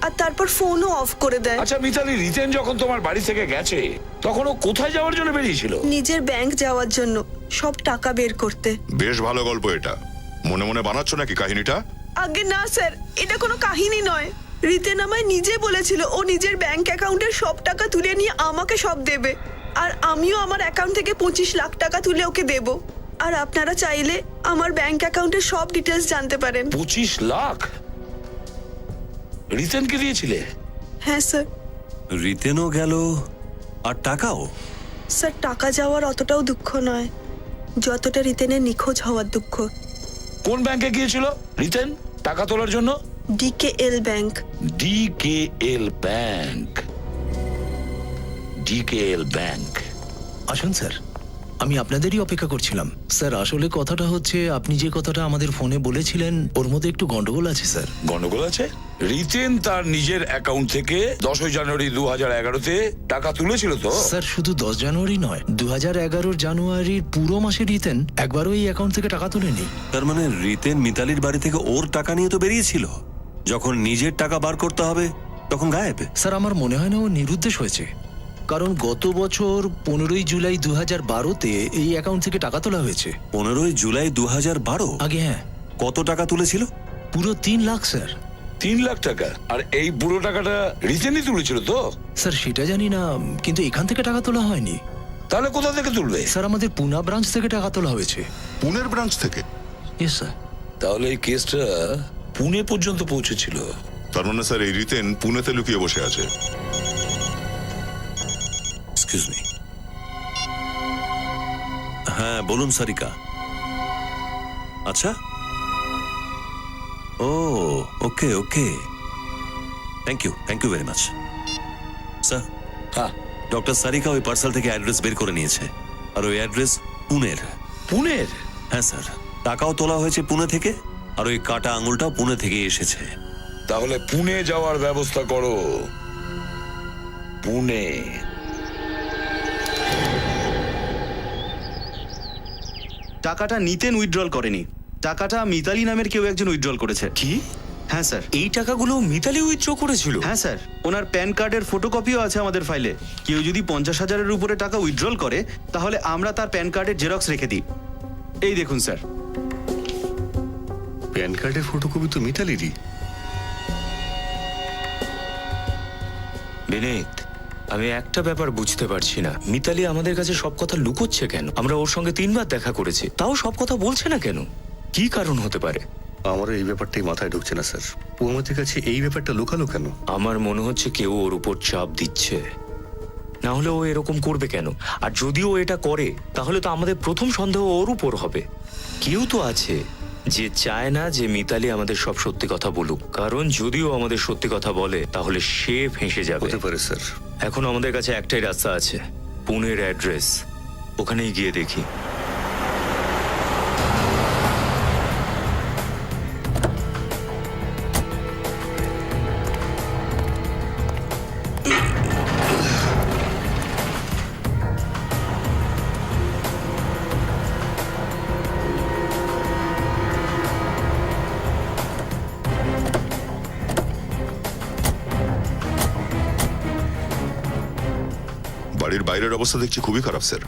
আর তারপর ফোনও অফ করে দেয়। আচ্ছা মিতালি, রিতেন যখন তোমার বাড়ি থেকে গেছে তখন ও কোথায় যাওয়ার জন্য বেরিয়েছিল? নিজের ব্যাংক যাওয়ার জন্য, সব টাকা বের করতে। বেশ ভালো গল্প এটা। মনে মনে বানাচ্ছ নাকি কাহিনীটা? আগে না স্যার, এটা কোনো কাহিনী নয়। রিতেন আমায় নিজে বলেছিল ও নিজের ব্যাংক অ্যাকাউন্টের সব টাকা তুলে নিয়ে আমাকে সব দেবে, আর আমিও আমার অ্যাকাউন্ট থেকে 25 লাখ টাকা তুলে ওকে দেব। আর আপনারা চাইলে আমার ব্যাংক অ্যাকাউন্টের সব ডিটেলস জানতে পারেন। 25 লাখ রিতেনকে দিয়েছিলে? হ্যাঁ স্যার। রিতেনও গেল আর টাকাও? স্যার, টাকা যাওয়ার অতটাও দুঃখ নয় যতটা রিতেনের নিখোঁজ হওয়ার দুঃখ। কোন ব্যাংকে গিয়েছিল রিতেন টাকা তোলার জন্য? ডিকেএল ব্যাংক। ডিকেএল ব্যাংক। ডিকেএল ব্যাংক। আসুন স্যার, আমি আপনাদেরই অপেক্ষা করছিলাম। স্যার, আসলে কথাটা হচ্ছে, আপনি যে কথাটা আমাদের ফোনে বলেছিলেন ওর মধ্যে একটু গন্ডগোল আছে স্যার। গন্ডগোল আছে? রিতেন তার নিজের অ্যাকাউন্ট থেকে 10 জানুয়ারি 2011-তে টাকা তুলেছিল তো? স্যার, শুধু 10 জানুয়ারি নয়, 2011 জানুয়ারির পুরো মাসে রিতেন একবারও এই অ্যাকাউন্ট থেকে টাকা তুলেনি। তার মানে রিতেন মিতালির বাড়ি থেকে ওর টাকা নিয়ে তো বেরিয়েছিল, যখন নিজের টাকা বার করতে হবে তখন গায়েব। স্যার, আমার মনে হয় না ও নিরুদ্দেশ হয়েছে, কারণ গত বছর 15 জুলাই 2012-তে এই অ্যাকাউন্ট থেকে টাকা তোলা হয়েছে। 15 জুলাই 2012? আগে হ্যাঁ। কত টাকা তুলেছিল? পুরো 3 লাখ স্যার। 3 লাখ টাকা? আর এই পুরো টাকাটা রিতেনই তুলেছিল তো? স্যার, সেটা জানি না, কিন্তু এখান থেকে টাকা তোলা হয়নি। তাহলে কোথা থেকে তুলবে? স্যার, আমাদের পুনা ব্রাঞ্চ থেকে টাকা তোলা হয়েছে। পুনের ব্রাঞ্চ থেকে? Yes sir. তাহলে এই কেসটা পুনে পর্যন্ত পৌঁছেছিল। তার মানে স্যার এই রিতেন পুনেতে লুকিয়ে বসে আছে। Excuse me. হ্যাঁ বলুন সারিকা। আচ্ছা, ও okay okay, thank you very much sir. হ্যাঁ, ডক্টর সারিকা ওই পার্সেল থেকে অ্যাড্রেস বের করে নিয়েছে, আর ওই অ্যাড্রেস পুনের। পুনের? হ্যাঁ স্যার, টাকাও তোলা হয়েছে পুনে থেকে, আর ওই কাটা আঙুলটাও পুনে থেকে এসেছে। তাহলে পুনে যাওয়ার ব্যবস্থা করো। পুনে। টাকাটা নিতেন উইথড্রল করেনি, টাকাটা মিতালি নামের কেউ একজন উইথড্রল করেছে। কি? হ্যাঁ স্যার। এই টাকাগুলো মিতালি উইথড্র করেছিল? হ্যাঁ স্যার, ওনার প্যান কার্ডের ফটোকপিও আছে আমাদের ফাইলে। কেউ যদি 50,000-এর উপরে টাকা উইথড্রল করে তাহলে আমরা তার প্যান কার্ডের জেরক্স রেখে দিই। এই দেখুন স্যার। প্যান কার্ডের ফটোকপি তো মিতালিরই। বিনীত, আমি একটা ব্যাপার বুঝতে পারছি না, মিতালি আমাদের কাছে সব কথা লুকোচ্ছে কেন? আমরা ওর সঙ্গে 3 বার দেখা করেছি, তাও সব কথা বলছে না কেন? কি কারণ হতে পারে? আমারও এই ব্যাপারটাই মাথায় ঢুকছে না স্যার। ও আমাদের কাছে এই ব্যাপারটা লুকালো কেন? আমার মনে হচ্ছে কেউ ওর উপর চাপ দিচ্ছে, না হলে ও এরকম করবে কেন? আর যদিও এটা করে তাহলে তো আমাদের প্রথম সন্দেহ ওর উপর হবে। কেউ তো আছে যে চায় না যে মিতালি আমাদের সব সত্যি কথা বলুক, কারণ যদিও আমাদের সত্যি কথা বলে তাহলে সে ফেঁসে যাবে। হতে পারে স্যার। এখন আমাদের কাছে একটাই রাস্তা আছে, পুনের অ্যাড্রেস। ওখানেই গিয়ে দেখি। বাড়ির বাইরের অবস্থা দেখছি খুবই খারাপ স্যার।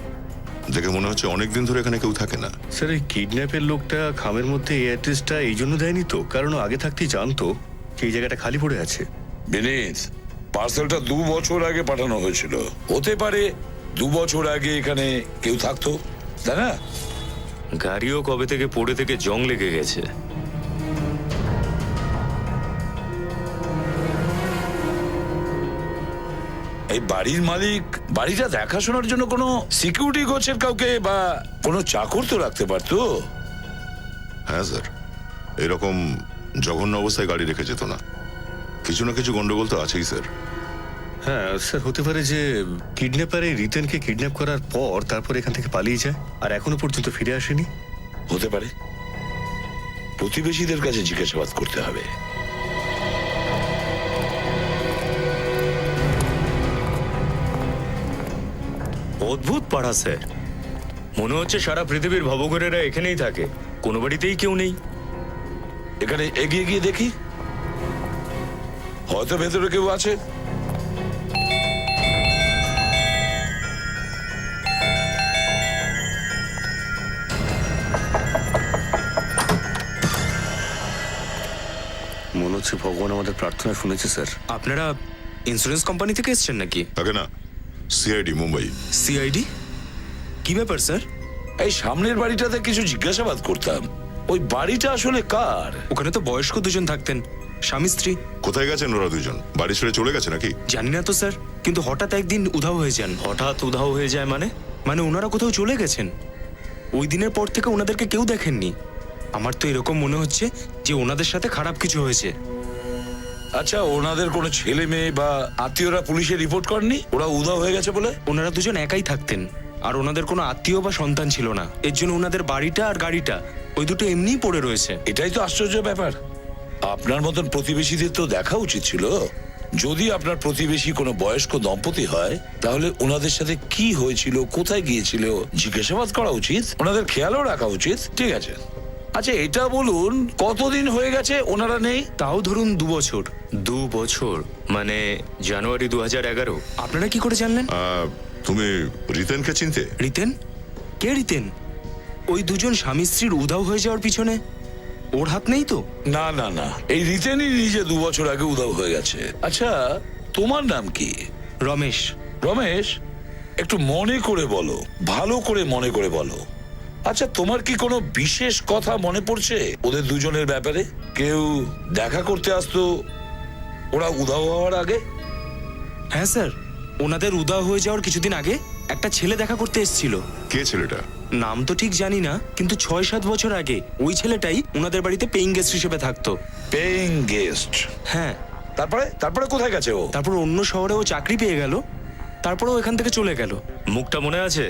দেখে মনে হচ্ছে অনেকদিন ধরে এখানে কেউ থাকে না। স্যার, এই কিডন্যাপের লোকটা খামের মধ্যে এই অ্যাড্রেসটা এই জন্য দেয়নি তো, কারণ ও আগে থাকতেই জানতো যে এই জায়গাটা খালি পড়ে আছে। বিনীত, পার্সেলটা 2 বছর আগে পাঠানো হয়েছিল। হতে পারে 2 বছর আগে এখানে কেউ থাকতো, তাই না? গাড়িও কবে থেকে পড়ে থেকে জং লেগে গেছে। এই বাড়ির মালিক বাড়িটা দেখাশোনার জন্য কোনো সিকিউরিটি গোছের কাউকে বা কোনো চাকর তো রাখতে পারতো। হ্যাঁ স্যার, এরকম জঘন্য অবস্থায় গাড়ি রেখে যেত না। কিছু না কিছু গন্ডগোল তো আছেই স্যার। হ্যাঁ স্যার, হতে পারে যে কিডন্যাপার এই রিতেনকে কিডন্যাপ করার পর তারপর এখান থেকে পালিয়ে যায় আর এখনো পর্যন্ত ফিরে আসেনি। হতে পারে, প্রতিবেশীদের কাছে জিজ্ঞাসাবাদ করতে হবে। অদ্ভুত পাড়া স্যার, মনে হচ্ছে সারা পৃথিবীর ভবঘরেরা এখানেই থাকে, কোনো বাড়িতেই কেউ নেই। এখানে এগিয়ে গিয়ে দেখি, হয়তো ভেতরে কেউ আছে। মনে হচ্ছে ভগবান আমাদের প্রার্থনা শুনেছে স্যার। আপনারা ইন্স্যুরেন্স কোম্পানি থেকে এসেছেন নাকি? থাকে না, সিআইডি মুম্বাই। সিআইডি? কি ব্যাপার স্যার? এই সামনের বাড়িটাতে কিছু জিজ্ঞাসাবাদ করতাম। ওই বাড়িটা আসলে কার? ওখানে তো বয়স্ক দুজন থাকতেন, স্বামী স্ত্রী। কোথায় গেছেন ওরা দুজন? বাড়ি ছেড়ে চলে গেছে নাকি? জানি না তো স্যার, কিন্তু হঠাৎ একদিন উধাও হয়ে যান। হঠাৎ উধাও হয়ে যায় মানে? মানে ওনারা কোথাও চলে গেছেন। ওই দিনের পর থেকে ওনাদেরকে কেউ দেখেননি। আমার তো এরকম মনে হচ্ছে যে ওনাদের সাথে খারাপ কিছু হয়েছে। আচ্ছা, ওনাদের কোনো ছেলে মেয়ে বা আত্মীয়রা পুলিশে রিপোর্ট করেনি ওরা উধাও হয়ে গেছে বলে? ওনারা দুজন একাই থাকতেন, আর ওনাদের কোনো আত্মীয় বা সন্তান ছিল না। এর জন্য ওনাদের বাড়িটা আর গাড়িটা ওই দুটো এমনিই পড়ে রয়েছে। এটাই তো আশ্চর্য ব্যাপার। আপনার মতন প্রতিবেশীদের তো দেখা উচিত ছিল। যদি আপনার প্রতিবেশী কোনো বয়স্ক দম্পতি হয় তাহলে ওনাদের সাথে কি হয়েছিল, কোথায় গিয়েছিল জিজ্ঞাসাবাদ করা উচিত, ওনাদের খেয়ালও রাখা উচিত। ঠিক আছে, আচ্ছা এটা বলুন কতদিন হয়ে গেছে ওনারা নেই? তাও ধরুন 2 বছর। 2 বছর মানে জানুয়ারি 2011। আপনারা কি করে জানলেন? তুমি রিতেনকে চিনতে? রিতেন? কে রিতেন? ওই দুজন স্বামী স্ত্রীর উধাও হয়ে যাওয়ার পিছনে ওর হাত নেই তো? না না না, এই রিতেনই নিজে 2 বছর আগে উধাও হয়ে গেছে। আচ্ছা তোমার নাম কি? রমেশ। রমেশ, একটু মনে করে বলো, ভালো করে মনে করে বলো। আচ্ছা তোমার কি কোনো বিশেষ কথা মনে পড়ছে ওদের দুজনের ব্যাপারে? কেউ দেখা করতে আসতো ওরা উধাও হওয়ার আগে? হ্যাঁ স্যার, ওনাদের উধাও হয়ে যাওয়ার কিছুদিন আগে একটা ছেলে দেখা করতে এসেছিল। কে ছেলেটা? নাম তো ঠিক জানি না, কিন্তু 6-7 বছর আগে ওই ছেলেটাই ওনাদের বাড়িতে পেইং গেস্ট হিসেবে থাকতো। Paying guest? হ্যাঁ। তারপরে তারপরে কোথায় গেছে ও? তারপর অন্য শহরে ও চাকরি পেয়ে গেল, তারপরে ও এখান থেকে চলে গেল। মুখটা মনে আছে?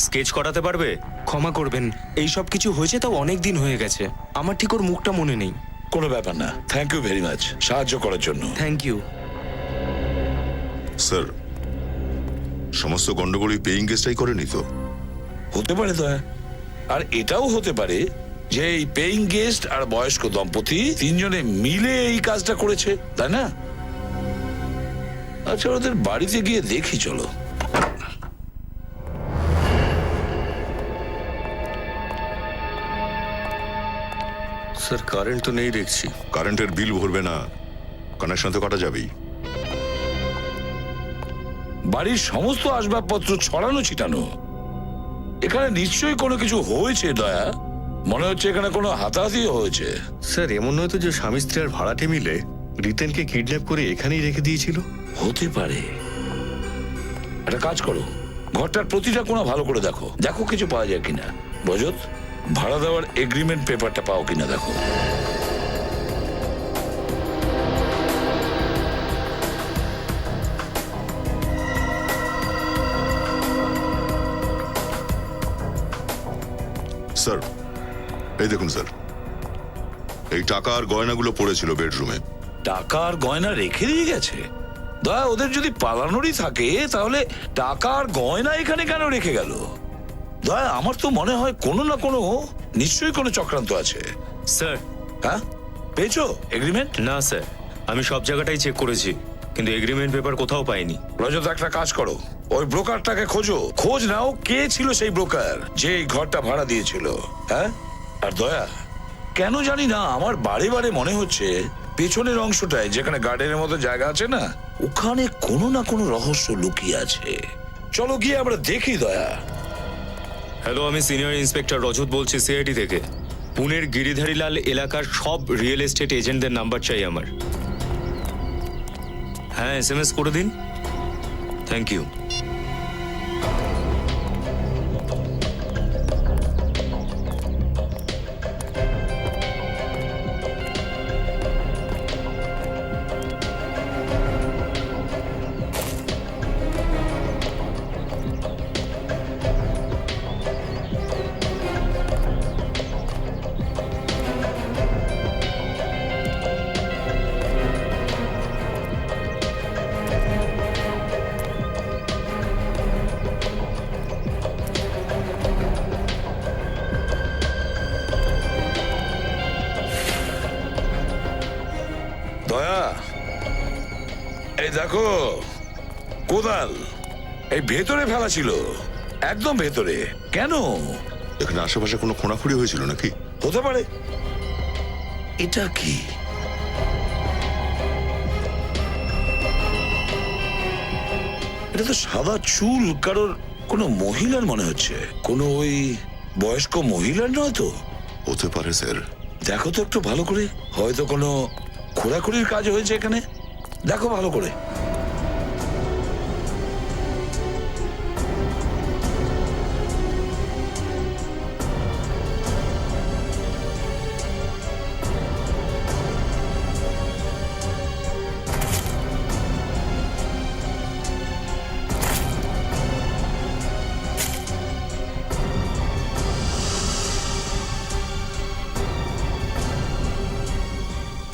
স্কেচ করাতে পারবে? ক্ষমা করবেন, এই সব কিছু হয়েছে তাও অনেক দিন হয়ে গেছে, আমার ঠিক ওর মুখটা মনে নেই। কোনো ব্যাপার না, থ্যাংক ইউ ভেরি মাচ সাহায্য করার জন্য। Thank you. স্যার, সমস্ত গন্ডগোলই পেইং গেস্টটাই করেনি তো? হতে পারে তো, আর এটাও হতে পারে যে এই পেইং গেস্ট আর বয়স্ক দম্পতি তিনজনে মিলে এই কাজটা করেছে, তাই না? আচ্ছা ওদের বাড়িতে গিয়ে দেখি চলো। স্যার কারেন্ট তো নেই দেখছি। কারেন্টের বিল ভরবে না, কানেকশন তো কাটা যাবেই। বাড়ির সমস্ত আসবাবপত্র ছড়ানো ছিটানো, এখানে নিশ্চয়ই কোনো কিছু হয়েছে দয়া। মনে হচ্ছে এখানে কোনো হাতাহাতিও হয়েছে। স্যার এমন নয় তো যে স্বামী স্ত্রী আর ভাড়াটে মিলে রিতেনকে কিডন্যাপ করে এখানেই রেখে দিয়েছিল? হতে পারে। একটা কাজ করো, ঘরটার প্রতিটা কোণা ভালো করে দেখো, দেখো কিছু পাওয়া যায় কিনা। বজত, ভাড়া দেওয়ার এগ্রিমেন্ট পেপারটা পাও কিনা দেখো। স্যার এই দেখুন স্যার, এই টাকা আর গয়নাগুলো পড়েছিল বেডরুমে। টাকা আর গয়না রেখে দিয়ে গেছে? দয়া, ওদের যদি পালানোরই থাকে তাহলে টাকা আর গয়না এখানে কেন রেখে গেল? দয়া, আমার তো মনে হয় কোনো না কোনো নিশ্চয়ই কোনো চক্রান্ত আছে। স্যার। হ্যাঁ, পেয়েছো এগ্রিমেন্ট? না স্যার, আমি সব জায়গাটাই চেক করেছি, কিন্তু এগ্রিমেন্ট পেপার কোথাও পাইনি। রজত, একটা কাজ করো, ওই ব্রোকারটাকে খোঁজো, খোঁজ নাও কে ছিল সেই ব্রোকার যে এই ঘরটা ভাড়া দিয়েছিল। হ্যাঁ, আর দয়া, কেন জানি না আমার বারে বারে মনে হচ্ছে পেছনের অংশটায় যেখানে গার্ডেনের মতো জায়গা আছে না, ওখানে কোনো না কোনো রহস্য লুকিয়ে আছে। চলো গিয়ে আমরা দেখি দয়া। হ্যালো, আমি সিনিয়র ইন্সপেক্টর রজত বলছি সিআইডি থেকে। পুনের গিরিধারীলাল এলাকার সব রিয়েল এস্টেট এজেন্টদের নাম্বার চাই আমার। হ্যাঁ, SMS করে দিন। Thank you. দয়া, এই দেখো কোদাল এই ভেতরে ফেলা ছিল, একদম ভেতরে। কেন? এখানে আশেপাশে কোনো খোঁড়াখুড়ি হয়েছিল নাকি? হতে পারে। এটা কি? এটা তো সাদা চুল কারোর কোনো মহিলার মনে হচ্ছে, কোনো ওই বয়স্ক মহিলার নয় তো? হতে পারে স্যার। দেখো তো একটু ভালো করে, হয়তো কোনো খোঁড়াখুড়ির কাজ হয়েছে এখানে। দেখো ভালো করে।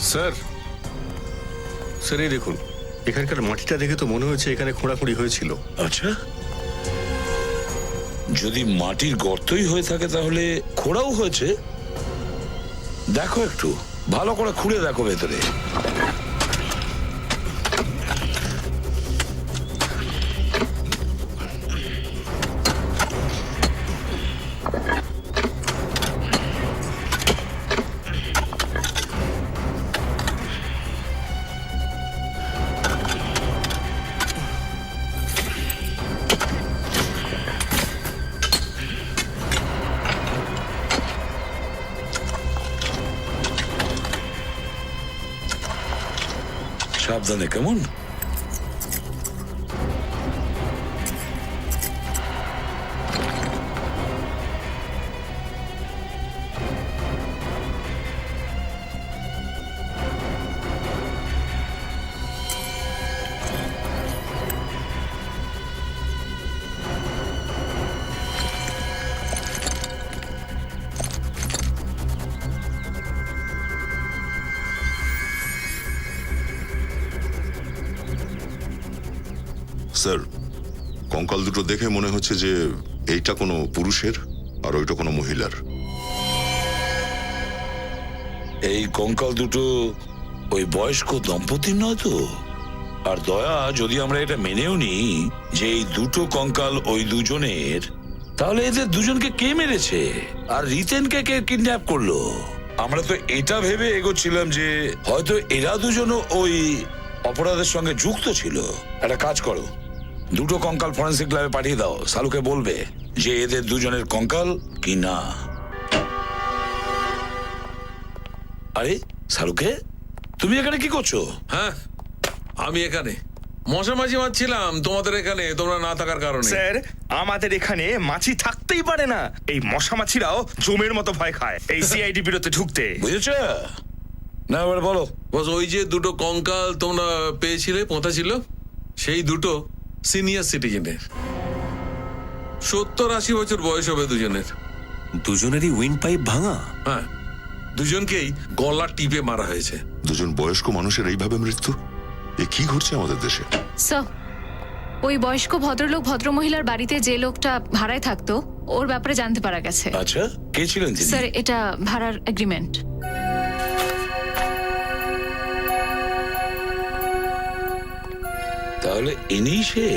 স্যার, স্যার এই দেখুন, এখানকার মাটিটা দেখে তো মনে হচ্ছে এখানে খোঁড়াখুড়ি হয়েছিল। আচ্ছা, যদি মাটির গর্তই হয়ে থাকে তাহলে খোঁড়াও হয়েছে। দেখো একটু ভালো করে খুঁড়ে দেখো ভেতরে। সাবধানে, কেমন? স্যার, কঙ্কাল দুটো দেখে মনে হচ্ছে যে এইটা কোনো পুরুষের আর ওইটা কোনো মহিলার। এই কঙ্কাল দুটো ওই বয়স্ক দম্পতির নয় তো? আর দয়া, যদি আমরা এটা মেনেও নিই যে এই দুটো কঙ্কাল ওই দুজনের, তাহলে এদের দুজনকে কে মেরেছে আর রিতেনকে কে কিডন্যাপ করলো? আমরা তো এটা ভেবে এগোচ্ছিলাম যে হয়তো এরা দুজনও ওই অপরাধের সঙ্গে যুক্ত ছিল। একটা কাজ করো, দুটো কঙ্কাল ফরেন্সিক ল্যাবে পাঠিয়ে দাও। সালুকে বলবে যে এদের দুজনের কঙ্কাল কি না। আরে সালুকে, তুমি এখানে কি করছো? হ্যাঁ, আমি এখানে মশা মাছি মারছিলাম তোমাদের এখানে, তোমরা না থাকার কারণে। স্যার, আমাদের এখানে মাছি থাকতেই পারে না। এই মশা মাছিরাও জমের মতো ভয় খায় এই সিআইডি বিরোতে ঢুকতে। বুঝেছো না? এবার বলো। বস, ওই যে দুটো কঙ্কাল তোমরা পেয়েছিলে, পোঁতা ছিল, সেই দুটো সিনিয়র সিটিজেনের, 70-80 বছর বয়স হবে দুজনের। দুজনেরই উইন্ড পাইপ ভাঙা? হ্যাঁ, দুজনকেই গলা টিপে মারা হয়েছে। দুজন বয়স্ক মানুষের এইভাবে মৃত্যু, এ কি ঘটছে আমাদের দেশে? স্যার, ওই বয়স্ক ভদ্রলোক ভদ্রমহিলার বাড়িতে যে লোকটা ভাড়ায় থাকতো, ওর ব্যাপারে জানতে পারা গেছে। আচ্ছা, কে ছিলেন তিনি? স্যার, এটা ভাড়ার এগ্রিমেন্ট। তাহলে ইনি সে?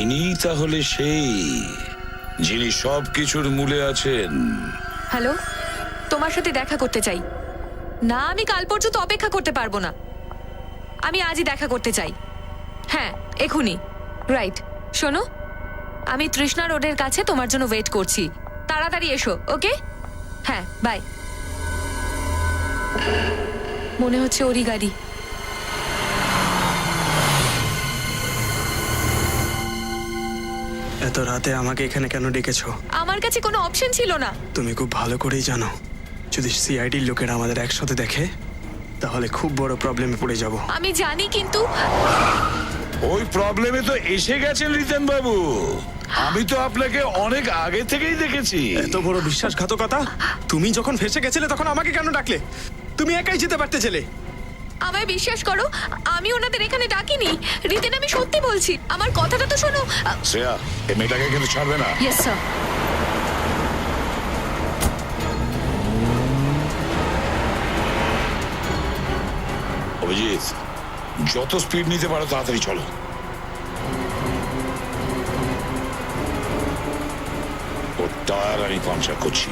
ইনি তাহলে সেই যিনি সব কিছুর মূলে আছেন? হ্যালো, তোমার সাথে দেখা করতে চাই। না, আমি কাল পর্যন্ত অপেক্ষা করতে পারবো না। আমি আজই দেখা করতে চাই। হ্যাঁ, এখুনি। রাইট, শোনো, আমি তৃষ্ণা রোডের কাছে তোমার জন্য ওয়েট করছি। তাড়াতাড়ি এসো, ওকে? হ্যাঁ, বাই। মনে হচ্ছে ওরই গাড়ি। এত রাতে আমাকে এখানে কেন ডেকেছো? আমার কাছে কোনো অপশন ছিল না। তুমি খুব ভালো করেই জানো যদি সিআইডির লোকেরা আমাদের একসাথে দেখে তাহলে খুব বড় প্রবলেমে পড়ে যাব। আমি জানি, কিন্তু ওই প্রবলেমে তো এসে গেছেন রিতেন বাবু। আমি তো আপনাকে অনেক আগে থেকেই দেখেছি। এত বড় বিশ্বাসঘাতকতা! তুমি যখন ফেসে গেছিলে তখন আমাকে কেন ডাকলে? তুমি একাই যেতে পারতে ছেলে। আমায় বিশ্বাস করো, আমি ওনাদের এখানে ডাকিনি। রিতেন, আমি সত্যি বলছি, আমার কথাটা তো শোনো। শ্রেয়া, এই মেয়েটাকে কিন্তু ছাড়বে না। Yes sir. অভিজিৎ, যত স্পিড নিতে পারো তাড়াতাড়ি চলো। ওর টায়ার আমি পাংচার করছি।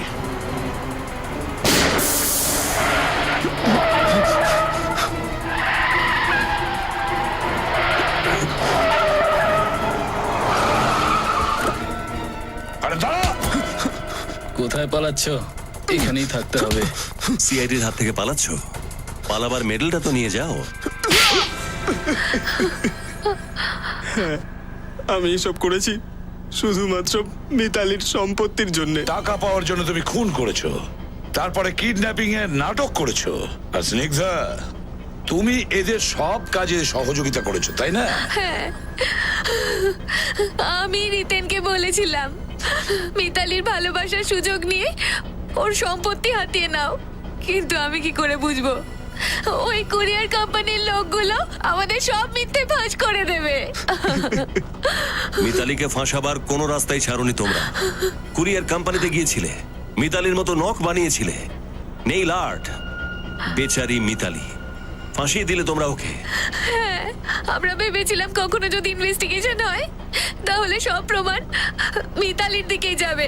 আরে দাঁড়া! কোথায় পালাচ্ছ? এখানেই থাকতে হবে। সিআইডির হাত থেকে পালাচ্ছ? পালাবার মেডেলটা তো নিয়ে যাও। আমি এসব করেছি শুধুমাত্র মিতালির সম্পত্তির জন্য। টাকা পাওয়ার জন্য তুমি খুন করেছো, তারপরে কিডন্যাপিং এর নাটক করেছো। আর স্নিগ্ধা, তুমি এদের সব কাজে সহযোগিতা করেছো, তাই না? আমি রিতেনকে বলেছিলাম মিতালির ভালোবাসার সুযোগ নিয়ে ওর সম্পত্তি হাতিয়ে নাও, কিন্তু আমি কি করে বুঝবো ওই কুরিয়ার কোম্পানির লোকগুলো আমাদের সব মিথ্যে ফাঁস করে দেবে। মিতালিকে ফাঁসাবার কোনো রাস্তাই ছাড়োনি তোমরা। কুরিয়ার কোম্পানিতে গিয়েছিলে, মিতালির মতো নখ বানিয়েছিলে, নেইল আর্ট। বেচারি মিতালি, ফাঁসিয়ে দিলে তোমরা ওকে। আমরা ভেবেছিলাম কখনো যদি ইনভেস্টিগেশন হয় তাহলে সব প্রমাণ মিতালির দিকেই যাবে,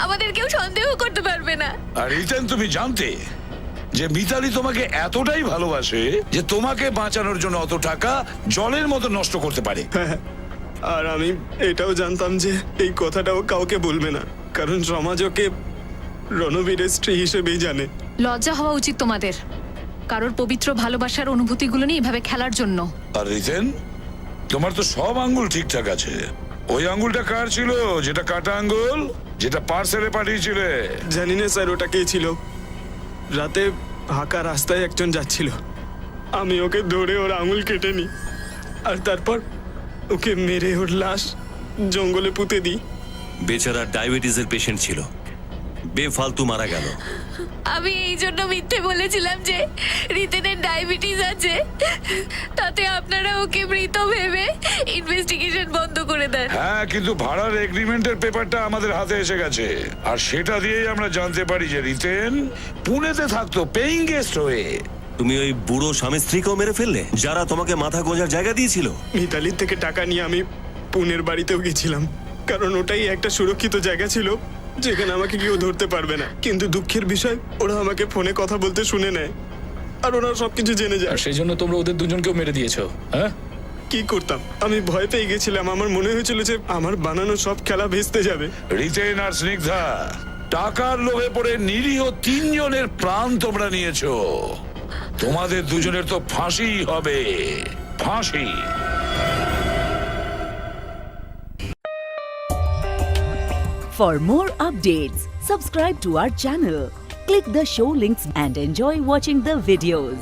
আমাদের কেউ সন্দেহ করতে পারবে না। আর রিতেন, তুমি জানতে যে মিতালি তোমাকে এতটাই ভালোবাসে যে তোমাকে বাঁচানোর জন্য অত টাকা জলের মতো নষ্ট করতে পারে। আর আমি এটাও জানতাম যে এই কথাটাও কাউকে বলবে না, কারণ সমাজ ওকে রণবীরের স্ত্রী হিসেবেই জানে। লজ্জা হওয়া উচিত তোমাদের, কারোর পবিত্র ভালোবাসার অনুভূতিগুলো নিয়ে এভাবে খেলার জন্য। আর রিতেন, তোমার তো সব আঙ্গুল ঠিকঠাক আছে। ওই আঙ্গুলটা কার ছিল, যেটা কাটা আঙ্গুল, যেটা পার্সেলে পাঠিয়েছিলে? জানি না স্যার ওটা কে ছিল। রাতে ফাঁকা রাস্তায় একজন যাচ্ছিল, আমি ওকে ধরে ওর আঙুল কেটে নিই আর তারপর ওকে মেরে ওর লাশ জঙ্গলে পুঁতে দিই। বেচারা ডায়াবেটিসের পেশেন্ট ছিল, বেফালতু মারা গেল। আমি এই জন্য মিথ্যে বলেছিলাম যে রিতেনের ডায়াবেটিস আছে, তাতে আপনারা ওকে মৃত ভেবে ইনভেস্টিগেশন বন্ধ করে দেন। হ্যাঁ, কিন্তু ভাড়ার এগ্রিমেন্টের পেপারটা আমাদের হাতে এসে গেছে, আর সেটা দিয়েই আমরা জানতে পারি যে রিতেন পুনেতে থাকতো পেইং গেস্ট হয়ে। তুমি ওই বুড়ো স্বামী স্ত্রীকেও মেরে ফেললে, যারা তোমাকে মাথা গোঁজার জায়গা দিয়েছিল। মিতালির থেকে টাকা নিয়ে আমি পুনের বাড়িতেও গেছিলাম, কারণ ওটাই একটা সুরক্ষিত জায়গা ছিল যেখানে আমাকে কেউ ধরতে পারবে না। কিন্তু দুঃখের বিষয়, ওরা আমাকে ফোনে কথা বলতে শুনে নেয় আর ওরা সবকিছু জেনে যায়। আর সেই জন্য তোমরা ওদের দুজনকেও মেরে দিয়েছো? হ্যাঁ, কি করতাম, আমি ভয় পেয়ে গেছিলাম। আমার মনে হয়েছিল যে আমার বানানো সব খেলা ভেস্তে যাবে। রিতেন আর স্নিগ্ধা, টাকার লোভে পড়ে নিরীহ 3 জনের প্রাণ তোমরা নিয়েছো। তোমাদের দুজনের তো ফাঁসি হবে, ফাঁসি। For more updates, subscribe to our channel, click the show links and enjoy watching the videos.